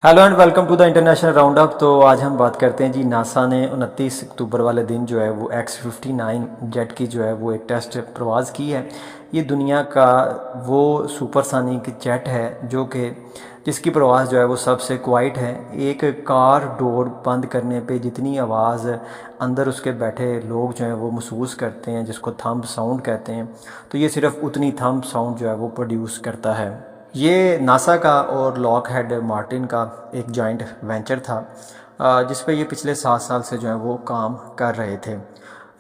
Hello and welcome to the international round up. तो आज हम बात करते हैं जी, नासा ने 29 अक्टूबर वाले दिन जो है वो X-59 जेट की जो है वो एक टेस्ट प्रवास की है। ये दुनिया का वो सुपरसोनिक जेट है जो कि जिसकी प्रवास जो है वो सबसे क्वाइट है। एक कार डोर बंद करने पे जितनी आवाज़ अंदर उसके बैठे लोग जो हैं वो महसूस करते हैं, जिसको थंब साउंड कहते हैं, तो ये सिर्फ उतनी थंब साउंड जो है वो प्रोड्यूस करता है। ये नासा का और लॉकहेड मार्टिन का एक जॉइंट वेंचर था, जिस पे ये पिछले 7 साल से जो है वो काम कर रहे थे।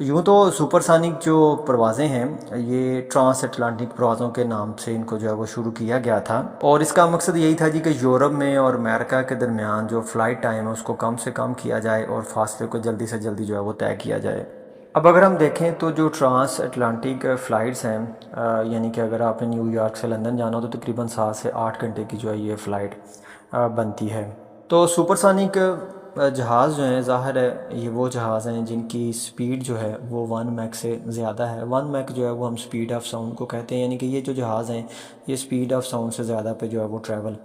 यूँ तो सुपरसोनिक जो परवाज़ें हैं ये ट्रांस अटलांटिक परवाज़ों के नाम से इनको जो है वो शुरू किया गया था, और इसका मकसद यही था जी कि यूरोप में और अमेरिका के दरमियान जो फ़्लाइट टाइम है उसको कम से कम किया जाए और फासले को जल्दी से जल्दी जो है वो तय किया जाए। अब अगर हम देखें तो जो ट्रांस अटलांटिक फ़्लाइट्स हैं, यानी कि अगर आपने न्यूयॉर्क से लंदन जाना हो तो तकरीबन 7 से 8 घंटे की जो है ये फ़्लाइट बनती है। तो सुपरसोनिक जहाज़ जो हैं, ज़ाहिर है ये वो जहाज़ हैं जिनकी स्पीड जो है वो 1 मैक से ज़्यादा है। 1 मैक जो है वो हम स्पीड ऑफ साउंड को कहते हैं, यानी कि ये जो जहाज़ हैं ये स्पीड ऑफ साउंड से ज़्यादा पे जो है वो ट्रैवल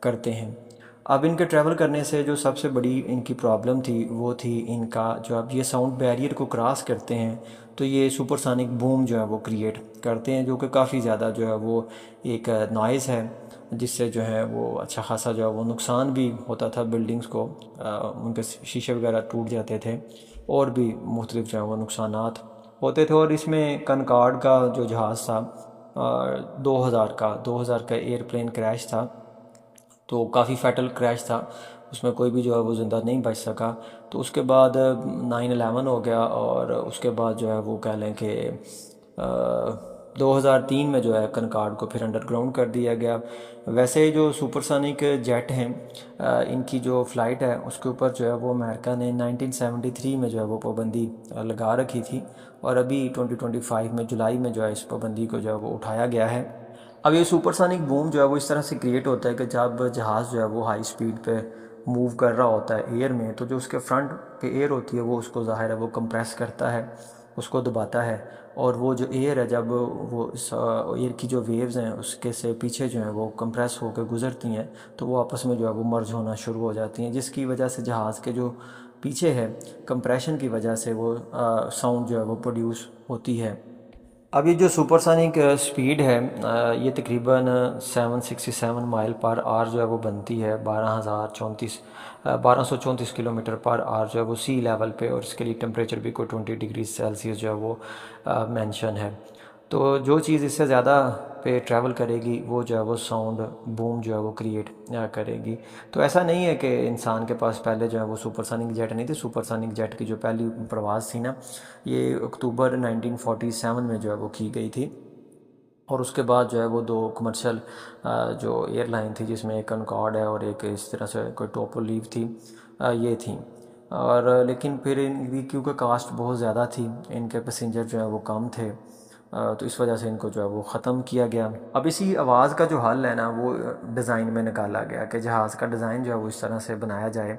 करते हैं। अब इनके ट्रैवल करने से जो सबसे बड़ी इनकी प्रॉब्लम थी वो थी इनका, जो अब ये साउंड बैरियर को क्रॉस करते हैं तो ये सुपरसोनिक बूम जो है वो क्रिएट करते हैं, जो कि काफ़ी ज़्यादा जो है वो एक नॉइज़ है, जिससे जो है वो अच्छा खासा जो है वो नुकसान भी होता था बिल्डिंग्स को। उनके शीशे वगैरह टूट जाते थे और भी मुख्तलिफ जो है वो नुकसानात होते थे। और इसमें कनकॉर्ड का जो जहाज़ था 2000 का एयरप्लेन क्रैश था, तो काफ़ी फैटल क्रैश था, उसमें कोई भी जो है वो ज़िंदा नहीं बच सका। तो उसके बाद 9/11 हो गया, और उसके बाद जो है वो कह लें कि 2003 में जो है कनकॉर्ड को फिर अंडरग्राउंड कर दिया गया। वैसे ही जो सुपरसोनिक जेट हैं, इनकी जो फ़्लाइट है उसके ऊपर जो है वो अमेरिका ने 1973 में जो है वो पाबंदी लगा रखी थी, और अभी 2025 में जुलाई में जो है इस पाबंदी को जो है वो उठाया गया है। अब ये सुपरसोनिक बूम जो है वो इस तरह से क्रिएट होता है कि जब जहाज़ जो है वो हाई स्पीड पे मूव कर रहा होता है एयर में, तो जो उसके फ्रंट पे एयर होती है वो उसको ज़ाहिर है वो कंप्रेस करता है, उसको दबाता है। और वो जो एयर है, जब वो इस एयर की जो वेव्स हैं उसके से पीछे जो है वो कंप्रेस होकर गुजरती हैं, तो वो आपस में जो है वो मर्ज होना शुरू हो जाती हैं, जिसकी वजह से जहाज़ के जो पीछे है कंप्रेशन की वजह से वो साउंड जो है वो प्रोड्यूस होती है। अब ये जो सुपरसोनिक स्पीड है, ये तकरीबन 767 माइल पर आवर जो है वो बनती है, 1234 किलोमीटर पर आवर जो है वो सी लेवल पे, और इसके लिए टेम्परेचर भी कोई 20 डिग्री सेल्सियस जो है वो मेंशन है। तो जो चीज़ इससे ज़्यादा पे ट्रैवल करेगी वो जो है वो साउंड बूम जो है वो क्रिएट करेगी। तो ऐसा नहीं है कि इंसान के पास पहले जो है वो सुपरसोनिक जेट नहीं थी। सुपरसोनिक जेट की जो पहली प्रवास थी ना, ये अक्टूबर 1947 में जो है वो की गई थी, और उसके बाद जो है वो दो कमर्शियल जो एयरलाइन थी, जिसमें एक कनकॉर्ड है और एक इस तरह से कोई टोपोलीव थी, ये थी। और लेकिन फिर इनकी क्योंकि कास्ट बहुत ज़्यादा थी, इनके पैसेंजर जो है वो कम थे, तो इस वजह से इनको जो है वो ख़त्म किया गया। अब इसी आवाज़ का जो हल है ना वो डिज़ाइन में निकाला गया कि जहाज़ का डिज़ाइन जो है वो इस तरह से बनाया जाए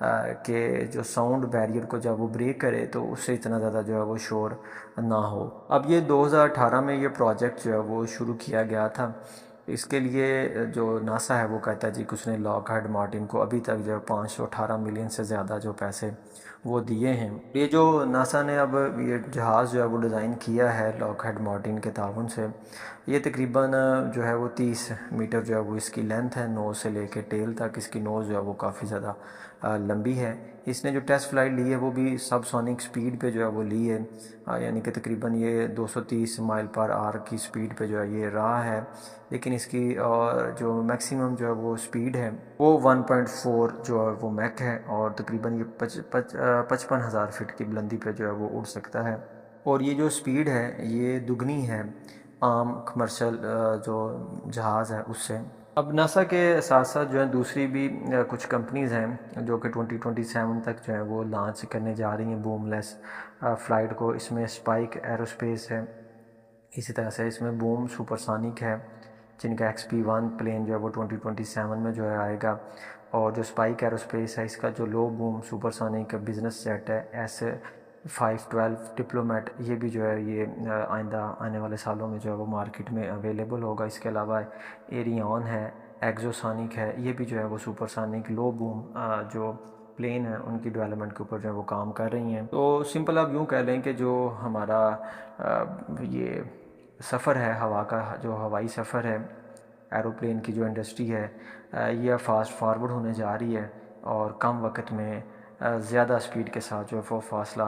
कि जो साउंड बैरियर को जब वो ब्रेक करे तो उससे इतना ज़्यादा जो है वो शोर ना हो। अब ये 2018 में ये प्रोजेक्ट जो है वो शुरू किया गया था। इसके लिए जो नासा है वो कहता है जी कि उसने लॉकहार्ड मार्टिन को अभी तक जो है 518 मिलियन से ज़्यादा जो पैसे वो दिए हैं। ये जो नासा ने अब ये जहाज़ जो है वो डिज़ाइन किया है लॉकहार्ड मार्टिन के ताउन से, ये तकरीबन जो है वो 30 मीटर जो है वो इसकी लेंथ है, नोज़ से लेके टेल तक इसकी नोज़ जो है वो काफ़ी ज़्यादा लंबी है। इसने जो टेस्ट फ्लाइट ली है वो भी सब सोनिक स्पीड पे जो है वो ली है, यानी कि तकरीबन ये 230 माइल पर आवर की स्पीड पे जो है ये रहा है। लेकिन इसकी जो मैक्सिमम जो है वो स्पीड है वो 1.4 जो है वो मैक है, और तकरीबन ये 55,000 फीट की बुलंदी पे जो है वो उड़ सकता है। और ये जो स्पीड है ये दुगनी है आम कमर्शियल जो जहाज़ है उससे। अब नासा के साथ साथ जो है दूसरी भी कुछ कंपनीज़ हैं जो कि 2027 तक जो है वो लॉन्च करने जा रही हैं बूमलेस फ़्लाइट को। इसमें स्पाइक एरोस्पेस है, इसी तरह से इसमें बूम सुपरसोनिक है, जिनका XP-1 प्लेन जो है वो 2027 में जो है आएगा। और जो स्पाइक एरोस्पेस है, इसका जो लो बूम सुपरसोनिक बिज़नेस जेट है S512 डिप्लोमेट, ये भी जो है ये आइंदा आने वाले सालों में जो है वो मार्केट में अवेलेबल होगा। इसके अलावा एरियन है, ایگزوسونک ہے، یہ بھی جو ہے وہ سپر سونک لو بوم جو پلین ہیں ان کی ڈیولپمنٹ کے اوپر جو ہے وہ کام کر رہی ہیں۔ تو سمپل آپ یوں کہہ لیں کہ جو ہمارا یہ سفر ہے ہوا کا، جو ہوائی سفر ہے، ایروپلین کی جو انڈسٹری ہے، یہ فاسٹ فارورڈ ہونے جا رہی ہے، اور کم وقت میں زیادہ سپیڈ کے ساتھ جو ہے وہ فاصلہ